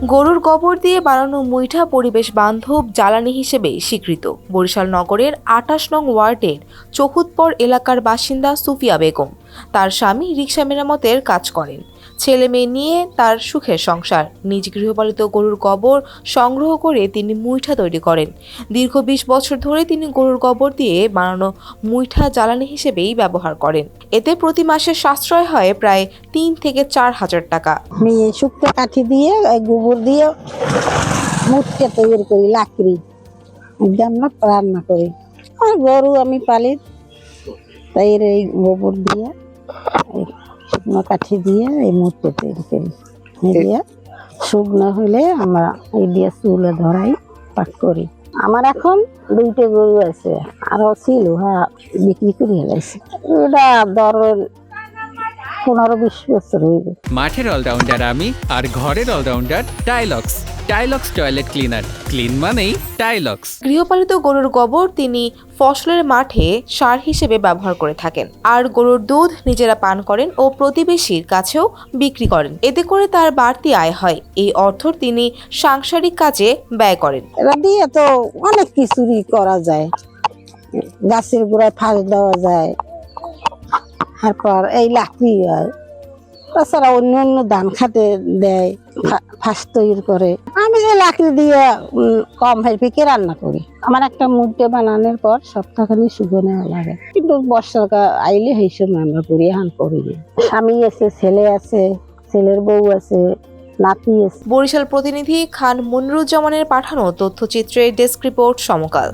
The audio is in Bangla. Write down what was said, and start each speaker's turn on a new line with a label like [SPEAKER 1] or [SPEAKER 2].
[SPEAKER 1] গরুর গোবর দিয়ে বানানো মুইঠা পরিবেশ বান্ধব জ্বালানি হিসেবে স্বীকৃত। বরিশাল নগরের ২৮ নং ওয়ার্ডের চৌহুদপর এলাকার বাসিন্দা সুফিয়া বেগম তার স্বামী রিকশা মেরামতের কাজ করেন। ছেলে মেয়ে নিয়ে তার সুখের সংসার। নিজ গৃহপালিত গরুর গোবর সংগ্রহ করে তিনি মুইঠা তৈরি করেন। দীর্ঘ ২০ বছর ধরে তিনি গরুর গোবর দিয়ে বানানো মুইঠা জ্বালানি হিসেবেই ব্যবহার করেন। এতে প্রতি মাসে সাশ্রয় হয় প্রায় ৩ থেকে ৪ হাজার টাকা।
[SPEAKER 2] শুক্তো কাঠি দিয়ে গোবর দিয়ে মুটকে তৈরি করি, লাকড়ি আমরা রান্না করি। আর গরু আমি পালি, তাই এই গোবর দিয়ে শুকনো কাঠি দিয়ে এই মুটকে তৈরি করি। দিয়ে শুকনো হলে আমরা এই দিয়ে চুলে ধরাই পাক করি। আমার এখন 2টে গরু আছে, আরো ছিল, বিক্রি করে হেলাইছি। এটা ধর 15-20 বছর হইবে।
[SPEAKER 3] মাঠের অলরাউন্ডার আমি, আর ঘরের allrounder Tylox. Tylox toilet cleaner, clean মানেই টাইলক্স।
[SPEAKER 1] গৃহপালিত গরুর গোবর তিনি ফসলের মাঠে সার হিসেবে ব্যবহার করে থাকেন। আর গরুর দুধ নিজেরা পান করেন ও প্রতিবেশীর কাছেও বিক্রি করেন। এতে করে তার বাড়তি আয় হয়। এই অর্থ তিনি সাংসারিক কাজে ব্যয় করেন।
[SPEAKER 2] এটা দিয়ে তো অনেক কিছুই করা যায়। গাছের গোড়ায় ফাঁস দেওয়া যায়, তারপর এই লাকড়ি হয়। তাছাড়া অন্য অন্য ধান খাতে দেয়, ফাঁস তৈরি করে। আমি যে লাকড়ি দিয়ে কম হেল্পিকে রান্না করি। আমার একটা মুদ্দে বানানোর পর সপ্তাহখানি শুকনো লাগে, কিন্তু বর্ষাকাল আইলে সেই সময় আমরা করি, এখন করি না। স্বামী আছে, ছেলে আছে, ছেলের বউ আছে, নাতি আছে।
[SPEAKER 1] বরিশাল প্রতিনিধি খান মনিরুজ্জামানের পাঠানো তথ্যচিত্রের ডেস্ক রিপোর্ট সমকাল।